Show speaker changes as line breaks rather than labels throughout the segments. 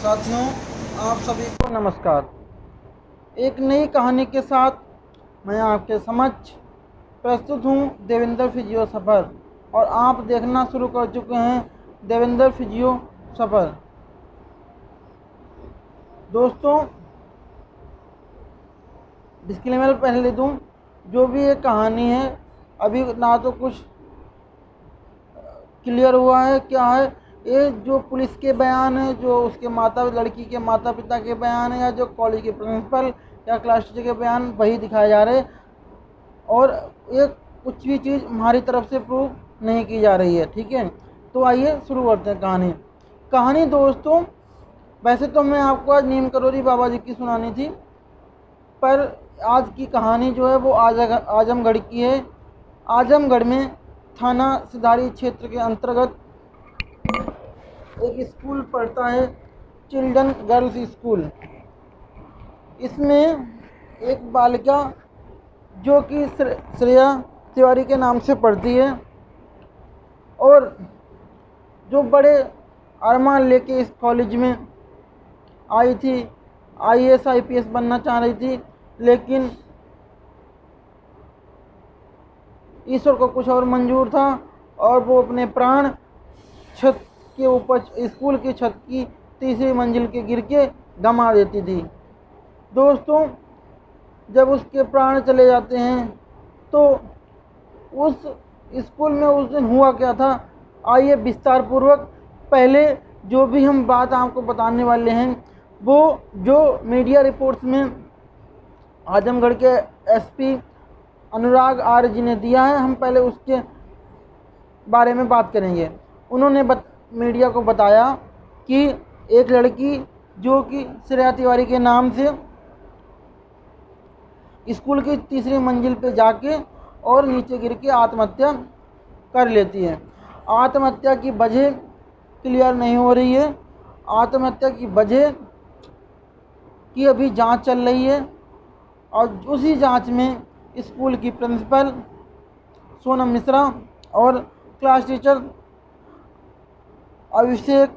साथियों, आप सभी को नमस्कार। एक नई कहानी के साथ मैं आपके समक्ष प्रस्तुत हूँ देवेंद्र फिजियो सफ़र, और आप देखना शुरू कर चुके हैं देवेंद्र फिजियो सफ़र। दोस्तों, डिस्क्लेमर पहले दे दूँ, जो भी ये कहानी है अभी ना तो कुछ क्लियर हुआ है क्या है। ये जो पुलिस के बयान है, जो उसके लड़की के माता पिता के बयान है, या जो कॉलेज के प्रिंसिपल या क्लास टीचर के बयान, वही दिखाए जा रहे हैं, और ये कुछ भी चीज़ हमारी तरफ से प्रूव नहीं की जा रही है। ठीक है, तो आइए शुरू करते हैं कहानी। दोस्तों, वैसे तो मैं आपको आज नीम करोली बाबा जी की सुनानी थी, पर आज की कहानी जो है वो आजमगढ़ की है। आजमगढ़ में थाना सिधारी क्षेत्र के अंतर्गत एक स्कूल पढ़ता है, चिल्ड्रन गर्ल्स स्कूल। इसमें एक बालिका जो कि श्रेया तिवारी के नाम से पढ़ती है, और जो बड़े अरमान लेके इस कॉलेज में आई थी, आईएएस आईपीएस बनना चाह रही थी, लेकिन ईश्वर को कुछ और मंजूर था, और वो अपने प्राण छत के ऊपर, स्कूल की छत की तीसरी मंजिल के गिर के गंवा देती थी। दोस्तों, जब उसके प्राण चले जाते हैं तो उस स्कूल में उस दिन हुआ क्या था, आइए विस्तार पूर्वक पहले जो भी हम बात आपको बताने वाले हैं वो जो मीडिया रिपोर्ट्स में आजमगढ़ के एसपी अनुराग आर्य जी ने दिया है, हम पहले उसके बारे में बात करेंगे। उन्होंने मीडिया को बताया कि एक लड़की जो कि श्रेया तिवारी के नाम से स्कूल की तीसरी मंजिल पे जाके और नीचे गिर के आत्महत्या कर लेती है। आत्महत्या की वजह क्लियर नहीं हो रही है। आत्महत्या की वजह की अभी जांच चल रही है, और उसी जांच में स्कूल की प्रिंसिपल सोनम मिश्रा और क्लास टीचर अभिषेक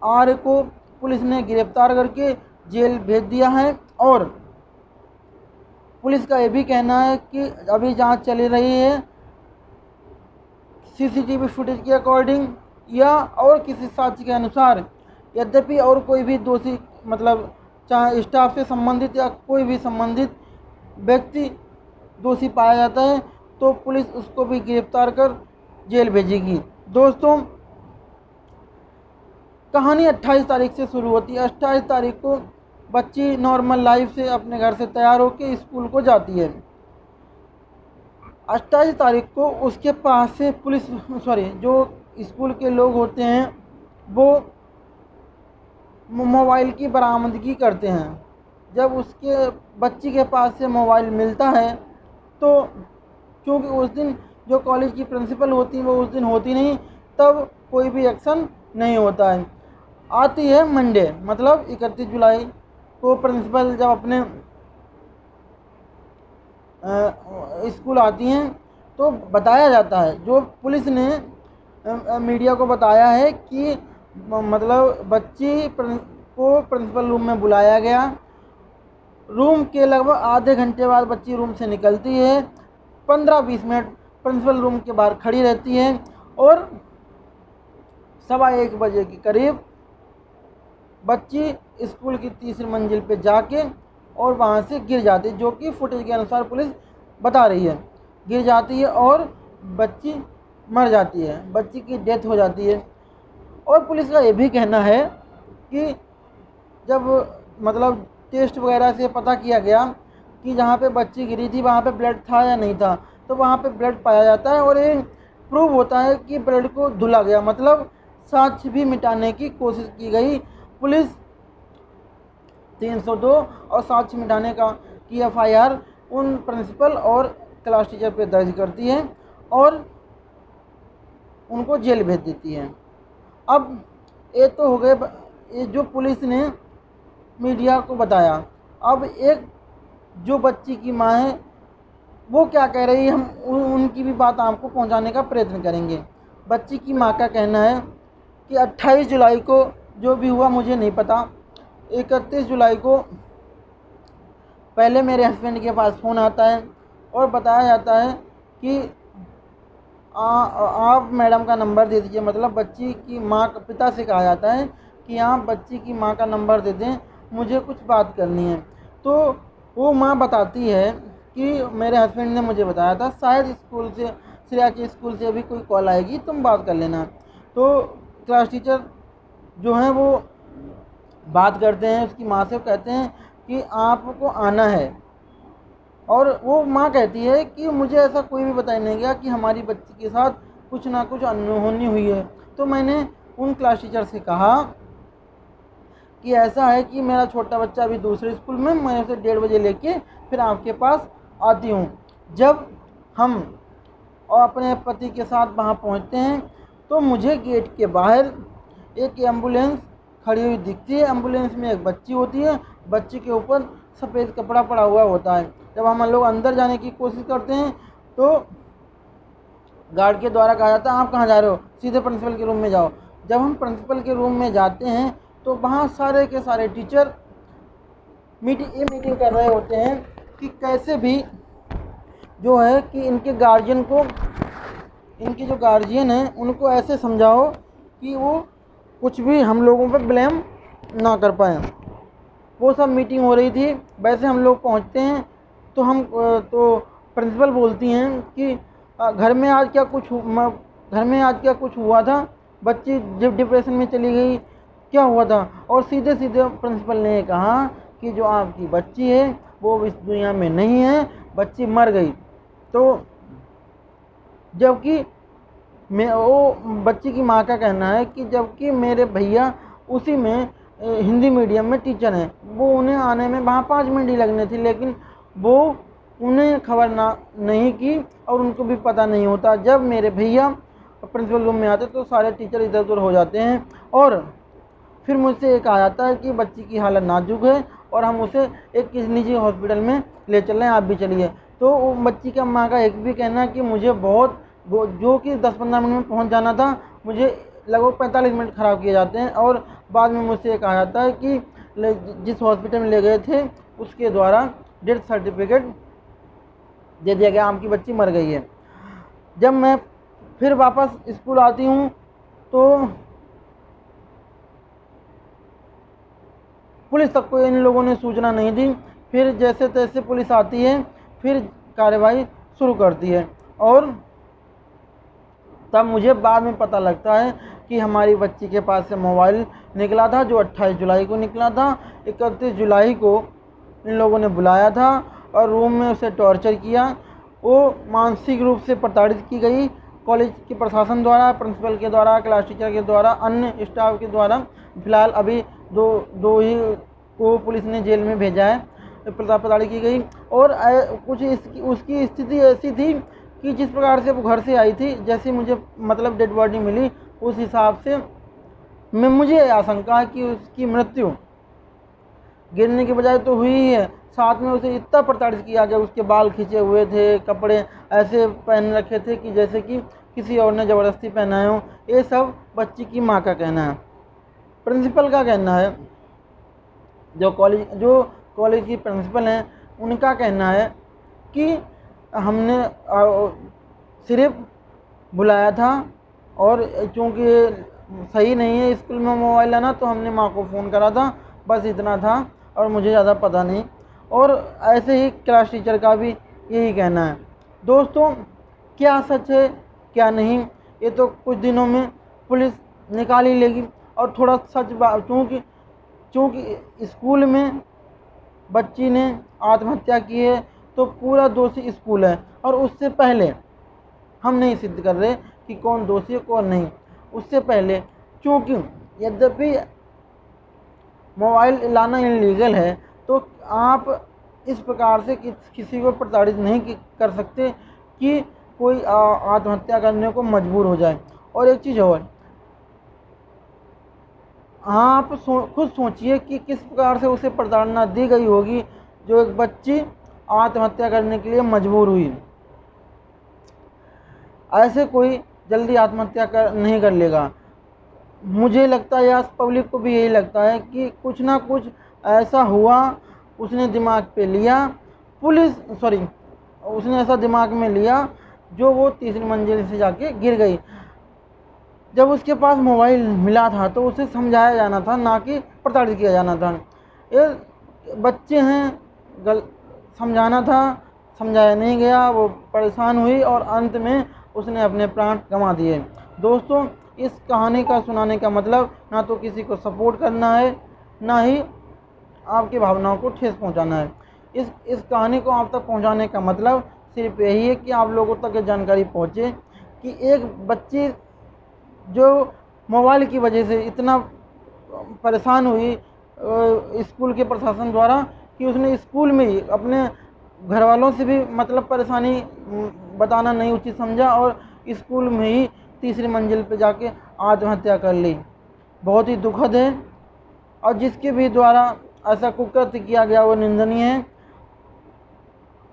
आर्य को पुलिस ने गिरफ्तार करके जेल भेज दिया है। और पुलिस का ये भी कहना है कि अभी जांच चली रही है, सीसीटीवी फुटेज के अकॉर्डिंग या और किसी साक्ष्य के अनुसार, यद्यपि और कोई भी दोषी, मतलब चाहे स्टाफ से संबंधित या कोई भी संबंधित व्यक्ति दोषी पाया जाता है तो पुलिस उसको भी गिरफ्तार कर जेल भेजेगी। दोस्तों, कहानी 28 तारीख से शुरू होती है। 28 तारीख को बच्ची नॉर्मल लाइफ से अपने घर से तैयार होकर स्कूल को जाती है। 28 तारीख को उसके पास से जो स्कूल के लोग होते हैं वो मोबाइल की बरामदगी करते हैं। जब उसके बच्ची के पास से मोबाइल मिलता है तो क्योंकि उस दिन जो कॉलेज की प्रिंसिपल होती है वो उस दिन होती नहीं, तब कोई भी एक्शन नहीं होता है। आती है मंडे, मतलब 31 जुलाई को प्रिंसिपल जब अपने स्कूल आती हैं तो बताया जाता है, जो पुलिस ने मीडिया को बताया है कि मतलब बच्ची को प्रिंसिपल रूम में बुलाया गया। रूम के लगभग आधे घंटे बाद बच्ची रूम से निकलती है। 15-20 मिनट प्रिंसिपल रूम के बाहर खड़ी रहती है, और 1:15 बजे के करीब बच्ची स्कूल की तीसरी मंजिल पे जाके और वहाँ से गिर जाती है, जो कि फुटेज के अनुसार पुलिस बता रही है। गिर जाती है और बच्ची मर जाती है, बच्ची की डेथ हो जाती है। और पुलिस का ये भी कहना है कि जब मतलब टेस्ट वगैरह से पता किया गया कि जहाँ पे बच्ची गिरी थी वहाँ पे ब्लड था या नहीं था, तो वहाँ पे ब्लड पाया जाता है, और ये प्रूव होता है कि ब्लड को धुला गया, मतलब साक्ष्य भी मिटाने की कोशिश की गई। पुलिस 302 और साक्ष्य मिटाने की एफआईआर उन प्रिंसिपल और क्लास टीचर पे दर्ज करती है और उनको जेल भेज देती है। अब ये तो हो गए ये जो पुलिस ने मीडिया को बताया। अब एक जो बच्ची की माँ है वो क्या कह रही है, हम उनकी भी बात आपको पहुंचाने का प्रयत्न करेंगे। बच्ची की माँ का कहना है कि 28 जुलाई को जो भी हुआ मुझे नहीं पता। 31 जुलाई को पहले मेरे हस्बैंड के पास फ़ोन आता है और बताया जाता है कि आप मैडम का नंबर दे दीजिए, मतलब बच्ची की माँ पिता से कहा जाता है कि आप बच्ची की माँ का नंबर दे दें, मुझे कुछ बात करनी है। तो वो माँ बताती है कि मेरे हस्बैंड ने मुझे बताया था, शायद स्कूल से, श्रेया के स्कूल से भी कोई कॉल आएगी, तुम बात कर लेना। तो क्लास टीचर जो हैं वो बात करते हैं उसकी माँ से, कहते हैं कि आपको आना है। और वो माँ कहती है कि मुझे ऐसा कोई भी बताया नहीं गया कि हमारी बच्ची के साथ कुछ ना कुछ अनहोनी हुई है। तो मैंने उन क्लास टीचर से कहा कि ऐसा है कि मेरा छोटा बच्चा अभी दूसरे स्कूल में, मैं उसे 1:30 बजे लेके फिर आपके पास आती हूँ। जब हम और अपने पति के साथ वहाँ पहुँचते हैं तो मुझे गेट के बाहर एक एम्बुलेंस खड़ी हुई दिखती है। एम्बुलेंस में एक बच्ची होती है, बच्ची के ऊपर सफ़ेद कपड़ा पड़ा हुआ होता है। जब हम लोग अंदर जाने की कोशिश करते हैं तो गार्ड के द्वारा कहा जाता है आप कहाँ जा रहे हो, सीधे प्रिंसिपल के रूम में जाओ। जब हम प्रिंसिपल के रूम में जाते हैं तो वहाँ सारे के सारे टीचर मीटिंग कर रहे होते हैं कि कैसे भी जो है कि इनके गार्जियन को, इनके जो गार्जियन हैं उनको ऐसे समझाओ कि वो कुछ भी हम लोगों पर ब्लेम ना कर पाएँ। वो सब मीटिंग हो रही थी। वैसे हम लोग पहुंचते हैं तो प्रिंसिपल बोलती हैं कि घर में आज क्या कुछ हुआ था, बच्ची जब डिप्रेशन में चली गई, क्या हुआ था। और सीधे सीधे प्रिंसिपल ने कहा कि जो आपकी बच्ची है वो इस दुनिया में नहीं है, बच्ची मर गई। तो जबकि मैं वो बच्ची की माँ का कहना है कि जबकि मेरे भैया उसी में हिंदी मीडियम में टीचर हैं, वो उन्हें आने में वहाँ 5 मिनट ही लगने थे, लेकिन वो उन्हें खबर नहीं की और उनको भी पता नहीं होता। जब मेरे भैया प्रिंसिपल रूम में आते तो सारे टीचर इधर उधर हो जाते हैं और फिर मुझसे ये कहा जाता है कि बच्ची की हालत नाजुक है और हम उसे एक निजी हॉस्पिटल में ले चल रहे हैं, आप भी चलिए। तो वो बच्ची का माँ का एक भी कहना है कि मुझे बहुत जो कि 10-15 मिनट में पहुंच जाना था, मुझे लगभग 45 मिनट ख़राब किए जाते हैं। और बाद में मुझसे ये कहा जाता है कि जिस हॉस्पिटल में ले गए थे उसके द्वारा डेथ सर्टिफिकेट दे दिया गया, आपकी बच्ची मर गई है। जब मैं फिर वापस स्कूल आती हूँ तो पुलिस तक को इन लोगों ने सूचना नहीं दी। फिर जैसे तैसे पुलिस आती है, फिर कार्यवाही शुरू करती है। और तब मुझे बाद में पता लगता है कि हमारी बच्ची के पास से मोबाइल निकला था, जो 28 जुलाई को निकला था। 31 जुलाई को इन लोगों ने बुलाया था और रूम में उसे टॉर्चर किया। वो मानसिक रूप से प्रताड़ित की गई कॉलेज के प्रशासन द्वारा, प्रिंसिपल के द्वारा, क्लास टीचर के द्वारा, अन्य स्टाफ के द्वारा। फिलहाल अभी दो ही को पुलिस ने जेल में भेजा है, प्रताड़ित की गई। और कुछ उसकी स्थिति ऐसी थी कि जिस प्रकार से वो घर से आई थी, जैसे मुझे मतलब डेड बॉडी मिली, उस हिसाब से मुझे आशंका है कि उसकी मृत्यु गिरने के बजाय तो हुई ही है। साथ में उसे इतना प्रताड़ित किया गया, उसके बाल खींचे हुए थे, कपड़े ऐसे पहन रखे थे कि जैसे कि किसी और ने ज़बरदस्ती पहनाए हो। ये सब बच्ची की माँ का कहना है। प्रिंसिपल का कहना है, जो कॉलेज की प्रिंसिपल हैं उनका कहना है कि हमने सिर्फ बुलाया था और चूँकि सही नहीं है स्कूल में मोबाइल लाना, तो हमने माँ को फ़ोन करा था, बस इतना था और मुझे ज़्यादा पता नहीं। और ऐसे ही क्लास टीचर का भी यही कहना है। दोस्तों, क्या सच है क्या नहीं, ये तो कुछ दिनों में पुलिस निकाल ही लेगी। और थोड़ा सच बात, चूँकि स्कूल में बच्ची ने आत्महत्या की है तो पूरा दोषी स्कूल है। और उससे पहले हम नहीं सिद्ध कर रहे कि कौन दोषी है कौन नहीं। उससे पहले, चूँकि यद्यपि मोबाइल लाना इलीगल है, तो आप इस प्रकार से किसी को प्रताड़ित नहीं कर सकते कि कोई आत्महत्या करने को मजबूर हो जाए। और एक चीज़ और, आप खुद सोचिए कि किस प्रकार से उसे प्रताड़ना दी गई होगी जो एक बच्ची आत्महत्या करने के लिए मजबूर हुई। ऐसे कोई जल्दी आत्महत्या नहीं कर लेगा। मुझे लगता है या पब्लिक को भी यही लगता है कि कुछ ना कुछ ऐसा हुआ, उसने दिमाग पे लिया, उसने ऐसा दिमाग में लिया जो वो तीसरी मंजिल से जाके गिर गई। जब उसके पास मोबाइल मिला था तो उसे समझाया जाना था, ना कि प्रताड़ित किया जाना था। ये बच्चे हैं, समझाना था, समझाया नहीं गया, वो परेशान हुई और अंत में उसने अपने प्राण गंवा दिए। दोस्तों, इस कहानी का सुनाने का मतलब ना तो किसी को सपोर्ट करना है, ना ही आपकी भावनाओं को ठेस पहुंचाना है। इस कहानी को आप तक पहुंचाने का मतलब सिर्फ यही है कि आप लोगों तक ये जानकारी पहुंचे कि एक बच्ची जो मोबाइल की वजह से इतना परेशान हुई स्कूल के प्रशासन द्वारा कि उसने स्कूल में ही अपने घर वालों से भी मतलब परेशानी बताना नहीं उचित समझा और स्कूल में ही तीसरी मंजिल पे जाके आत्महत्या कर ली। बहुत ही दुखद है और जिसके भी द्वारा ऐसा कुकृत्य किया गया वो निंदनीय है।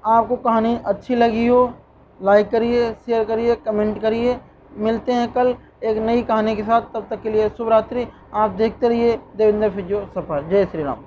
आपको कहानी अच्छी लगी हो, लाइक करिए, शेयर करिए, कमेंट करिए। मिलते हैं कल एक नई कहानी के साथ, तब तक के लिए शुभ रात्रि। आप देखते रहिए देवेंद्र फिजियो सफर। जय श्री राम।